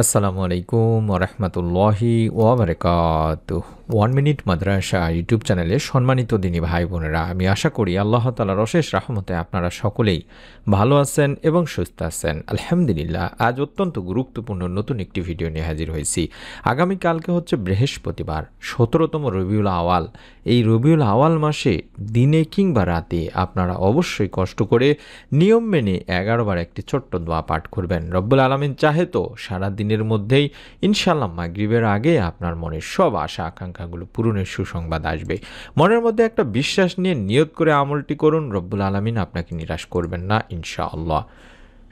আসসালামু আলাইকুম ওরহমতুল্লাহি ওয়াবারাকাতুহ। 1 মিনিট মাদ্রাসা ইউটিউব চ্যানেলে সম্মানিত দিনী ভাই বোনেরা, আমি আশা করি আল্লাহ তাআলার অশেষ রহমতে আপনারা সকলেই ভালো আছেন এবং সুস্থ আছেন। আলহামদুলিল্লাহ, আজ অত্যন্ত গুরুত্বপূর্ণ নতুন একটি ভিডিও নিয়ে হাজির হয়েছি। আগামীকালকে হচ্ছে বৃহস্পতিবার, 17তম রবিউল আওয়াল। এই রবিউল আওয়াল মাসে দিনে কিংবা রাতে আপনারা অবশ্যই কষ্ট করে নিয়ম মেনে 11 বার একটি ছোট্ট দোয়া পাঠ করবেন। রব্বুল আলামিন চাহে তো সারা দিনের মধ্যেই ইনশাআল্লাহ মাগরিবের আগে আপনার মনের সব আশা আকাঙ্ক্ষাগুলো পূরণের সুসংবাদ আসবে। মনের মধ্যে একটা বিশ্বাস নিয়ে নিয়ত করে আমলটি করুন, রব্বুল আলামিন আপনাকে নিরাশ করবেন না ইনশাআল্লাহ।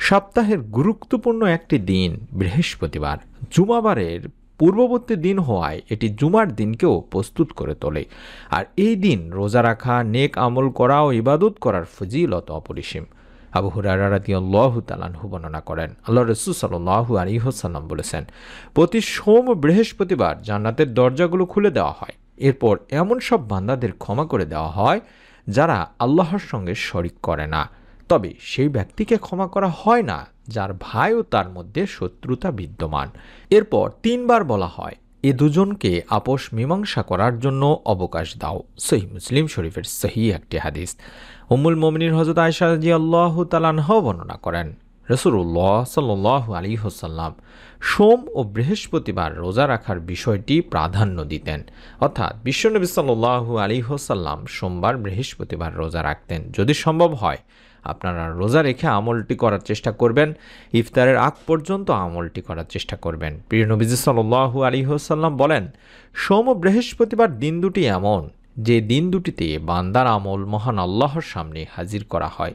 সপ্তাহের গুরুত্বপূর্ণ একটি দিন বৃহস্পতিবার, জুমাবারের পূর্ববর্তী দিন হওয়ায় এটি জুমার দিনকেও প্রস্তুত করে তোলে। আর এই দিন রোজা রাখা, নেক আমল করা ও ইবাদত করার ফজিলত অপরিসীম। আবু হুরায়রা রাদিয়াল্লাহু তাআলা আনহু বর্ণনা করেন, আল্লাহর রাসূল সাল্লাল্লাহু আলাইহি ওয়াসাল্লাম বলেছেন, প্রতি সোম ও বৃহস্পতিবার জান্নাতের দরজাগুলো খুলে দেওয়া হয়। এরপর এমন সব বান্দাদের ক্ষমা করে দেওয়া হয় যারা আল্লাহর সঙ্গে শরিক করে না। তবে সেই ব্যক্তিকে ক্ষমা করা হয় না যার ভাই ও তার মধ্যে শত্রুতা বিদ্যমান। এরপর 3 বার বলা হয়, এ দুজনকে আপোষ মীমাংসা করার জন্য অবকাশ দাও। সহিহ মুসলিম শরীফের সহিহ একটি হাদিস। উম্মুল মুমিনিন হযরত আয়েশা রাদিয়াল্লাহু তাআলা আনহা বর্ণনা করেন, রাসূলুল্লাহ সাল্লাল্লাহু আলাইহি ওয়াসাল্লাম সোম ও বৃহস্পতিবার রোজা রাখার বিষয়টি প্রাধান্য দিতেন। অর্থাৎ বিশ্বনবী সাল্লাল্লাহু আলাইহি ওয়াসাল্লাম সোমবার বৃহস্পতিবার রোজা রাখতেন। যদি সম্ভব হয় আপনারা রোজা রেখে আমলটি করার চেষ্টা করবেন, ইফতারের আগ পর্যন্ত আমলটি করার চেষ্টা করবেন। প্রিয় নবীজি সাল্লাল্লাহু আলাইহি ওয়াসাল্লাম বলেন, সোম ও বৃহস্পতিবার দিন দুটি এমন যে দিন দুটিতে বান্দার আমল মহান আল্লাহর সামনে হাজির করা হয়।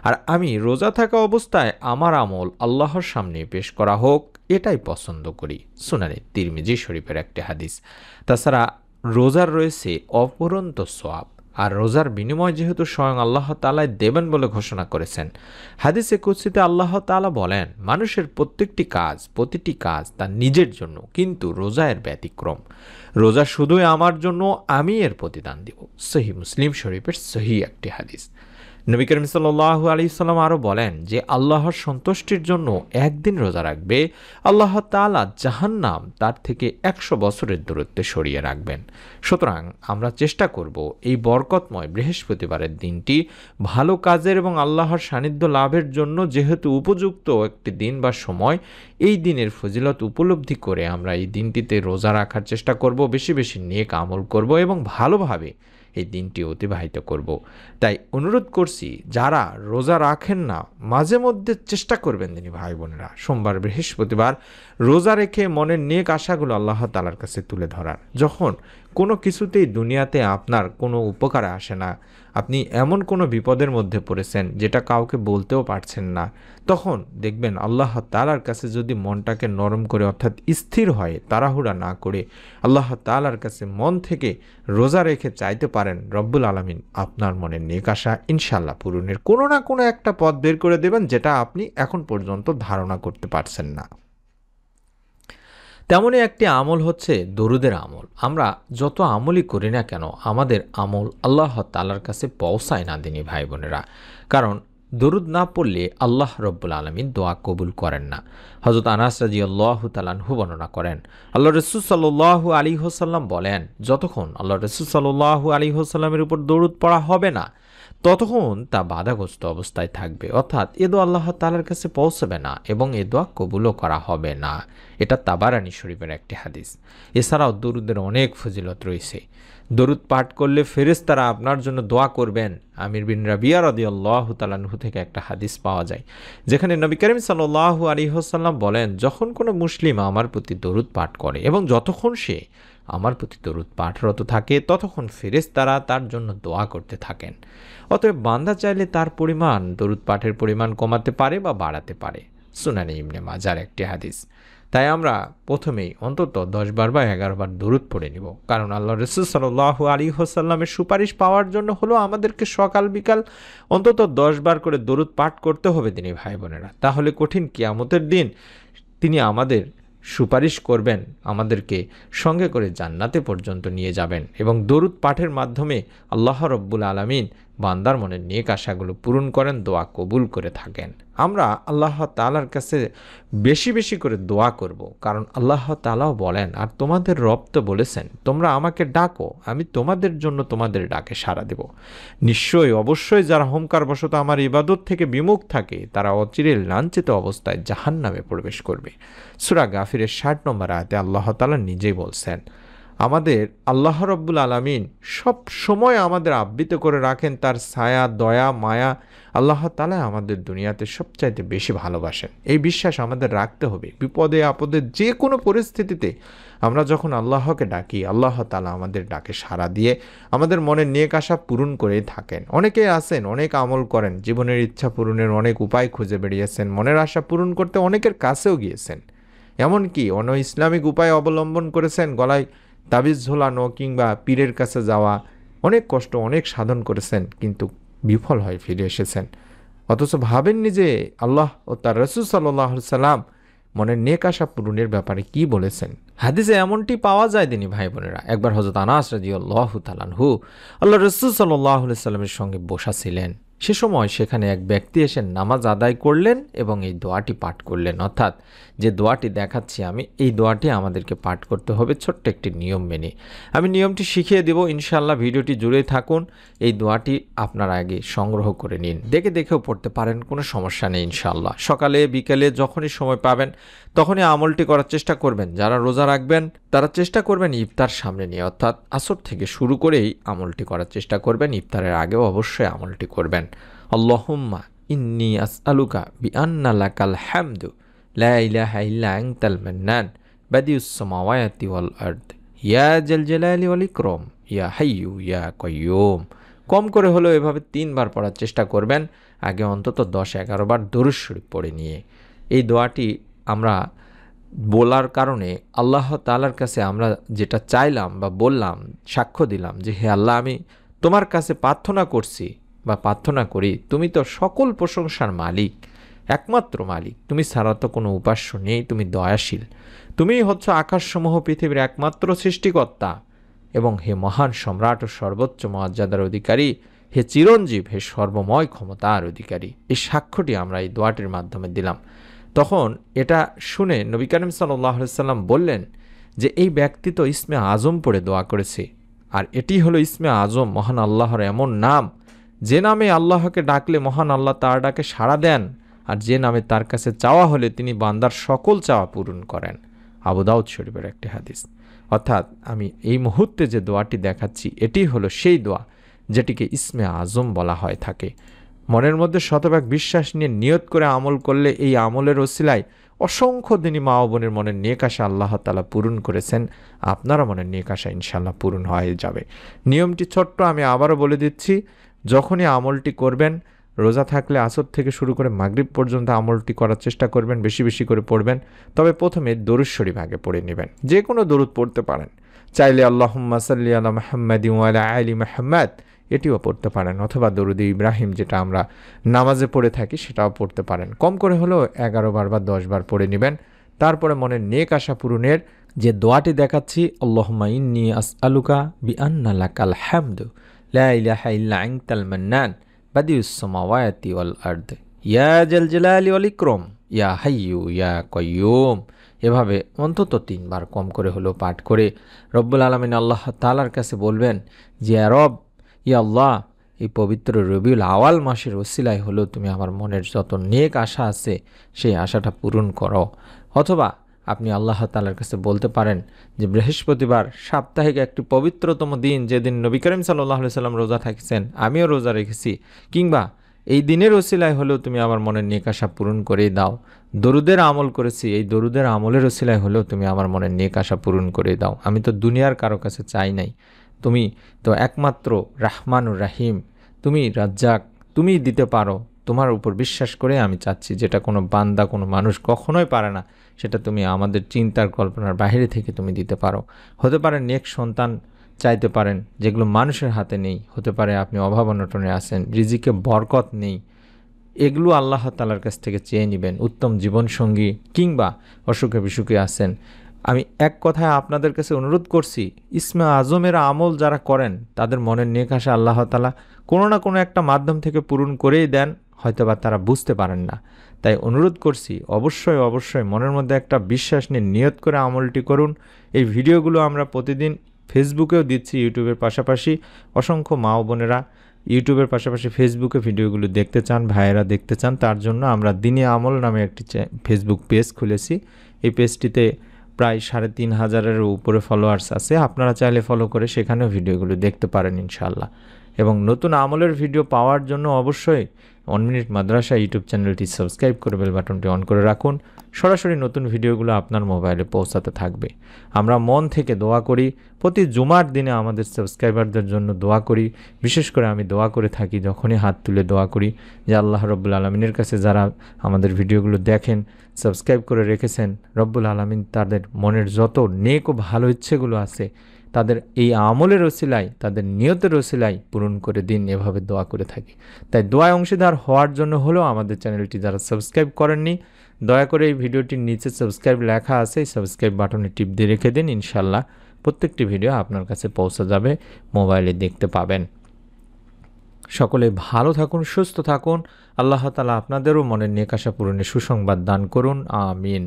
আর আমি রোজা থাকা অবস্থায় আমার আমল আল্লাহর সামনে পেশ করা হোক, এটাই পছন্দ করি। সুনানে তিরমিজি শরীফের একটি হাদিস। তাছাড়া রোজার রয়েছে অপরন্ত সওয়াব, আর রোজার বিনিময় যেহেতু স্বয়ং আল্লাহ তাআলাই দেবেন বলে ঘোষণা করেছেন। হাদিসে কুদসিতে আল্লাহ তাআলা বলেন, মানুষের প্রতিটি কাজ তার নিজের জন্য, কিন্তু রোজা এর ব্যতিক্রম। রোজা শুধুই আমার জন্য, আমি এর প্রতিদান দেব। সহিহ মুসলিম শরীফের সহিহ একটি হাদিস। নবী করিম সাল্লাল্লাহু আলাইহি সাল্লাম আরও বলেন যে আল্লাহর সন্তুষ্টির জন্য একদিন রোজা রাখবে, আল্লাহ তাআলা জাহান্নাম তার থেকে 100 বছরের দূরত্বে সরিয়ে রাখবেন। সুতরাং আমরা চেষ্টা করব এই বরকতময় বৃহস্পতিবারের দিনটি ভালো কাজের এবং আল্লাহর সান্নিধ্য লাভের জন্য যেহেতু উপযুক্ত একটি দিন বা সময়, এই দিনের ফজিলত উপলব্ধি করে আমরা এই দিনটিতে রোজা রাখার চেষ্টা করব, বেশি বেশি নেক আমল করব এবং ভালোভাবে এই দিনটি অতিবাহিত করব। তাই অনুরোধ করছি, যারা রোজা রাখেন না মাঝে মধ্যে চেষ্টা করবেন দিনী ভাই বোনেরা, সোমবার বৃহস্পতিবার রোজা রেখে মনের নেক আশাগুলো আল্লাহ তাআলার কাছে তুলে ধরার। যখন কোনো কিছুতেই দুনিয়াতে আপনার কোনো উপকারে আসে না, আপনি এমন কোনো বিপদের মধ্যে পড়েছেন যেটা কাউকে বলতেও পারছেন না, তখন দেখবেন আল্লাহ তাআলার কাছে যদি মনটাকে নরম করে অর্থাৎ স্থির হয়, তাড়াহুড়া না করে আল্লাহ তাআলার কাছে মন থেকে রোজা রেখে চাইতে পারেন, রব্বুল আলামিন আপনার মনের নেক আশা ইনশাআল্লাহ পূরণের কোনো না কোনো একটা পথ বের করে দেবেন, যেটা আপনি এখন পর্যন্ত ধারণা করতে পারছেন না। তেমনই একটি আমল হচ্ছে দরুদের আমল। আমরা যত আমলই করি না কেন, আমাদের আমল আল্লাহ তাআলার কাছে পৌঁছায় না দিনী ভাই বোনেরা। কারণ দরুদ না পড়লে আল্লাহ রব্বুল আলামিন দোয়া কবুল করেন না। হযরত আনাস রাদিয়াল্লাহু তাআলা আনহু বর্ণনা করেন, আল্লাহর রাসূল সাল্লাল্লাহু আলাইহি ওয়াসাল্লাম বলেন, যতক্ষণ আল্লাহর রাসূল সাল্লাল্লাহু আলাইহি ওয়াসাল্লামের উপর দরুদ পড়া হবে না, ততক্ষণ তা বাধাগ্রস্ত অবস্থায় থাকবে। অর্থাৎ এ দোয়া আল্লাহ তাআলার কাছে পৌঁছবে না এবং এ দোয়া কবুলও করা হবে না। এটা তাবারানী শরীফের একটি হাদিস। এছাড়াও দরুদের অনেক ফজিলত রয়েছে। দরুদ পাঠ করলে ফেরেশতারা আপনার জন্য দোয়া করবেন। আমির বিন রাবিয়া রাদিয়াল্লাহু তাআলা আনহু থেকে একটা হাদিস পাওয়া যায়, যেখানে নবী করিম সাল্লাল্লাহু আলাইহি ওয়াসাল্লাম বলেন, যখন কোনো মুসলিম আমার প্রতি দরুদ পাঠ করে এবং যতক্ষণ সে আমার প্রতি দরুদ পাঠরত থাকে, ততক্ষণ ফেরেশতারা তার জন্য দোয়া করতে থাকেন। অতএব বান্দা চাইলে তার পরিমাণ, দরুদ পাঠের পরিমাণ কমাতে পারে বা বাড়াতে পারে। সুনানে ইবনে মাজার একটি হাদিস। তাই আমরা প্রথমেই অন্তত 10 বার বা 11 বার দরুদ পড়ে নিব। কারণ আল্লাহ রাসূল সাল্লাল্লাহু আলাইহি ওয়াসাল্লামের সুপারিশ পাওয়ার জন্য হলো আমাদেরকে সকাল বিকাল অন্তত 10 বার করে দরুদ পাঠ করতে হবে দিনী ভাই বোনেরা। তাহলে কঠিন কিয়ামতের দিন তিনি আমাদের সুপারিশ করবেন, আমাদেরকে সঙ্গে করে জান্নাতে পর্যন্ত নিয়ে যাবেন এবং দরুদ পাঠের মাধ্যমে আল্লাহ রব্বুল আলামিন বান্দার মনের নেক আশাগুলো পূরণ করেন, দোয়া কবুল করে থাকেন। আমরা আল্লাহ তাআলার কাছে বেশি বেশি করে দোয়া করব, কারণ আল্লাহ তাআলাও বলেন, আর তোমাদের রব তো বলেছেন তোমরা আমাকে ডাকো, আমি তোমাদের জন্য তোমাদের ডাকে সাড়া দেব। নিশ্চয়ই অবশ্যই যারা হুঙ্কারবশত আমার ইবাদত থেকে বিমুখ থাকে তারা অচিরে লাঞ্ছিত অবস্থায় জাহান্নামে প্রবেশ করবে। সূরা গাফিরের ৬০ নম্বর আয়াতে আল্লাহ তাআলা নিজেই বলছেন। আমাদের আল্লাহ রব্বুল আলামিন সব সময় আমাদের আবৃত করে রাখেন তার ছায়া, দয়া, মায়া। আল্লাহ তাআলা আমাদের দুনিয়াতে সবচাইতে বেশি ভালোবাসেন, এই বিশ্বাস আমাদের রাখতে হবে। বিপদে আপদে যে কোনো পরিস্থিতিতে আমরা যখন আল্লাহকে ডাকি, আল্লাহ তাআলা আমাদের ডাকে সাড়া দিয়ে আমাদের মনের নেক আশা পূরণ করেই থাকেন। অনেকেই আছেন অনেক আমল করেন, জীবনের ইচ্ছা পূরণের অনেক উপায় খুঁজে বেরিয়েছেন, মনের আশা পূরণ করতে অনেকের কাছেও গিয়েছেন, এমনকি অন্য ইসলামিক উপায় অবলম্বন করেছেন, গলায় তাবিজ ঝোলানো কিংবা পীরের কাছে যাওয়া, অনেক কষ্ট অনেক সাধন করেছেন, কিন্তু বিফল হয়ে ফিরে এসেছেন। অথচ ভাবেননি যে আল্লাহ ও তার রাসূল সাল্লাল্লাহু আলাইহি সাল্লাম মনের নেক আশা পূরণের ব্যাপারে কি বলেছেন। হাদিসে এমনটি পাওয়া যায় দিনী ভাই বোনেরা। একবার হযরত আনাস রাদিয়াল্লাহু তাআলা আনহু আল্লাহ রাসূল সাল্লাল্লাহু আলাইহি সাল্লামের সঙ্গে বসা ছিলেন। সে সময় সেখানে এক ব্যক্তি এসে নামাজ আদায় করলেন এবং এই দোয়াটি পাঠ করলেন। অর্থাৎ যে দোয়াটি দেখাচ্ছি আমি, এই দোয়াটি আমাদেরকে পাঠ করতে হবে ছোট্ট একটি নিয়ম মেনে। আমি নিয়মটি শিখিয়ে দেব ইনশাআল্লাহ, ভিডিওটি জুড়ে থাকুন। এই দোয়াটি আপনারা আগে সংগ্রহ করে নিন, দেখে দেখেও পড়তে পারেন, কোনো সমস্যা নেই ইনশাআল্লাহ। সকালে বিকেলে যখনই সময় পাবেন তখনই আমলটি করার চেষ্টা করবেন। যারা রোজা রাখবেন তারা চেষ্টা করবেন ইফতার সামনে নিয়ে, অর্থাৎ আসর থেকে শুরু করেই আমলটি করার চেষ্টা করবেন। ইফতারের আগেও অবশ্যই আমলটি করবেন। আল্লাহুম্মা ইন্নী আসআলুকা বিআন্না লাকাল হামদু লা ইলাহা ইল্লা আনতাল মান্নান বাদিউস সামাওয়াতি ওয়াল আরদ ইয়া জাল জালালি ওয়াল ইকরাম ইয়া হাইয়্যু ইয়া কাইয়্যুম। কম করে হলেও এভাবে 3 বার পড়ার চেষ্টা করবেন। আগে অন্তত 10-11 বার দরুদ শরীফ পড়ে নিয়ে এই দোয়াটি আমরা বলার কারণে আল্লাহ তাআলার কাছে আমরা যেটা চাইলাম বা বললাম, সাক্ষ্য দিলাম যে হে আল্লাহ, আমি তোমার কাছে প্রার্থনা করছি বা প্রার্থনা করি, তুমি তো সকল প্রশংসার মালিক, একমাত্র মালিক, তুমি ছাড়া তো কোনো উপাস্য নেই, তুমি দয়াশীল, তুমিই হচ্ছ আকাশসমূহ পৃথিবীর একমাত্র সৃষ্টিকর্তা, এবং হে মহান সম্রাট ও সর্বোচ্চ মর্যাদার অধিকারী, হে চিরঞ্জীব, হে সর্বময় ক্ষমতার অধিকারী। এই সাক্ষ্যটি আমরা এই দোয়াটির মাধ্যমে দিলাম। তখন এটা শুনে নবী করিম সাল্লাল্লাহু আলাইহি সাল্লাম বললেন যে এই ব্যক্তি তো ইসমে আজম পড়ে দোয়া করেছে, আর এটি হলো ইসমে আজম, মহান আল্লাহর এমন নাম যে নামে আল্লাহকে ডাকলে মহান আল্লাহ তার ডাকে সাড়া দেন, আর যে নামে তার কাছে চাওয়া হলে তিনি বান্দার সকল চাওয়া পূরণ করেন। আবু দাউদ শরীফের একটি হাদিস। অর্থাৎ আমি এই মুহূর্তে যে দোয়াটি দেখাচ্ছি এটি হলো সেই দোয়া যেটিকে ইসমে আজম বলা হয় থাকে। মনের মধ্যে শতভাগ বিশ্বাস নিয়ে নিয়ত করে আমল করলে এই আমলের ওসিলায় অসংখ্য দিনই মা ও বোনের মনের নেক আশা আল্লাহ তাআলা পূরণ করেছেন। আপনারা মনের নেক আশা ইনশাআল্লাহ পূরণ হয়ে যাবে। নিয়মটি ছোট্ট, আমি আবারও বলে দিচ্ছি। যখনই আমলটি করবেন, রোজা থাকলে আসর থেকে শুরু করে মাগরিব পর্যন্ত আমলটি করার চেষ্টা করবেন, বেশি বেশি করে পড়বেন। তবে প্রথমে দরুদ শরীফ আগে পড়ে নেবেন, যে কোনো দরুদ পড়তে পারেন। চাইলে আল্লাহুম্মা সাল্লি আলা মুহাম্মাদিন ওয়া আলা আলি মুহাম্মাদ এটিও পড়তে পারেন, অথবা দরুদে ইব্রাহিম যেটা আমরা নামাজে পড়ে থাকি সেটাও পড়তে পারেন। কম করে হলেও 11 বার বা 10 বার পড়ে নেবেন। তারপরে মনের নেক আশা পূরণের যে দোয়াটি দেখাচ্ছি, আল্লাহুম্মা ইন্নী আসআলুকা বিআন্না লাকাল হামদু লা ইলাহা ইল্লা আনতাল মান্নান বাদিউস সামাওয়াতি ওয়াল আরদ ইয়া জাল জালালি ওয়াল ইকরাম ইয়া হাইয়্যু ইয়া কাইয়্যুম। এভাবে অন্তত 3 বার কম করে হলেও পাঠ করে রব্বুল আলামিন আল্লাহ তাআলার কাছে বলবেন যে রব, ইয়া আল্লাহ, এই পবিত্র রবিউল আওয়াল মাসের ওসিলায় হলেও তুমি আমার মনের যত নেক আশা আছে সেই আশাটা পূরণ করো। অথবা আপনি আল্লাহ তাআলার কাছে বলতে পারেন যে বৃহস্পতিবার সাপ্তাহিক একটি পবিত্রতম দিন, যেদিন নবী করিম সাল্লাল্লাহু আলাইহি সাল্লাম রোজা থাকছেন, আমিও রোজা রেখেছি, কিংবা এই দিনের ওসিলায় হলেও তুমি আমার মনের নেক আশা পূরণ করে দাও। দরুদের আমল করেছি, এই দরুদের আমলের ওসিলায় হলেও তুমি আমার মনের নেক আশা পূরণ করে দাও। আমি তো দুনিয়ার কারো কাছে চাই নাই, তুমি তো একমাত্র রাহমানুর রাহিম, তুমি রাজ্জাক, তুমিই দিতে পারো। তোমার উপর বিশ্বাস করে আমি চাচ্ছি, যেটা কোনো বান্দা কোনো মানুষ কখনোই পারে না, সেটা তুমি আমাদের চিন্তার কল্পনার বাইরে থেকে তুমি দিতে পারো। হতে পারে নেক সন্তান চাইতে পারেন, যেগুলো মানুষের হাতে নেই। হতে পারে আপনি অভাব অনটনে আছেন, রিজিকে বরকত নেই, এগুলো আল্লাহ তাআলার কাছ থেকে চেয়ে নেবেন। উত্তম জীবনসঙ্গী কিংবা অসুখে বিসুখে আছেন, আমি এক কথায় আপনাদের কাছে অনুরোধ করছি, ইসমে আজমের আমল যারা করেন তাদের মনের নেক আশা আল্লাহ তাআলা কোনো না কোনো একটা মাধ্যম থেকে পূরণ করেই দেন, হয়তোবা তারা বুঝতে পারেন না। তাই অনুরোধ করছি, অবশ্যই অবশ্যই মনের মধ্যে একটা বিশ্বাস নিয়ে নিয়ত করে আমলটি করুন। এই ভিডিওগুলো আমরা প্রতিদিন ফেসবুকেও দিচ্ছি, ইউটিউবের পাশাপাশি অসংখ্য মা ও বোনেরা ইউটিউবের পাশাপাশি ফেসবুকে ভিডিওগুলো দেখতে চান, ভাইয়েরা দেখতে চান, তার জন্য আমরা দিনে আমল নামে একটি ফেসবুক পেজ খুলেছি। এই পেজটিতে প্রায় ৩,৫০০-এর উপরে ফলোয়ার্স আছে। আপনারা চাইলে ফলো করে সেখানেও ভিডিওগুলো দেখতে পারেন ইনশাআল্লাহ। এবং নতুন আমলের ভিডিও পাওয়ার জন্য অবশ্যই 1 মিনিট মাদ্রাসা ইউটিউব চ্যানেলটি সাবস্ক্রাইব করে বেল বাটনটি অন করে রাখুন। সরাসরি নতুন ভিডিওগুলো আপনার মোবাইলে পৌঁছাতে থাকবে। আমরা মন থেকে দোয়া করি, প্রতি জুমার দিনে আমাদের সাবস্ক্রাইবারদের জন্য দোয়া করি। বিশেষ করে আমি দোয়া করে থাকি, যখনই হাত তুলে দোয়া করি যে আল্লাহ রব্বুল আলমিনের কাছে যারা আমাদের ভিডিওগুলো দেখেন, সাবস্ক্রাইব করে রেখেছেন, রব্বুল আলমিন তাদের মনের যত নেক ও ভালো ইচ্ছেগুলো আছে তাদের এই আমলের ওসিলায়, তাদের নিয়তের ওসিলায় পূরণ করে দিন, এভাবে দোয়া করে থাকি। তাই দোয়ায় অংশীদার হওয়ার জন্য হলেও আমাদের চ্যানেলটি যারা সাবস্ক্রাইব করেননি, দয়া করে এই ভিডিওটির নিচে সাবস্ক্রাইব লেখা আছে, এই সাবস্ক্রাইব বাটনে টিপ দিয়ে রেখে দিন। ইনশাল্লাহ প্রত্যেকটি ভিডিও আপনার কাছে পৌঁছে যাবে, মোবাইলে দেখতে পাবেন। সকলে ভালো থাকুন, সুস্থ থাকুন। আল্লাহ তাআলা আপনাদেরও মনের নেক আশা পূরণে সুসংবাদ দান করুন। আমিন।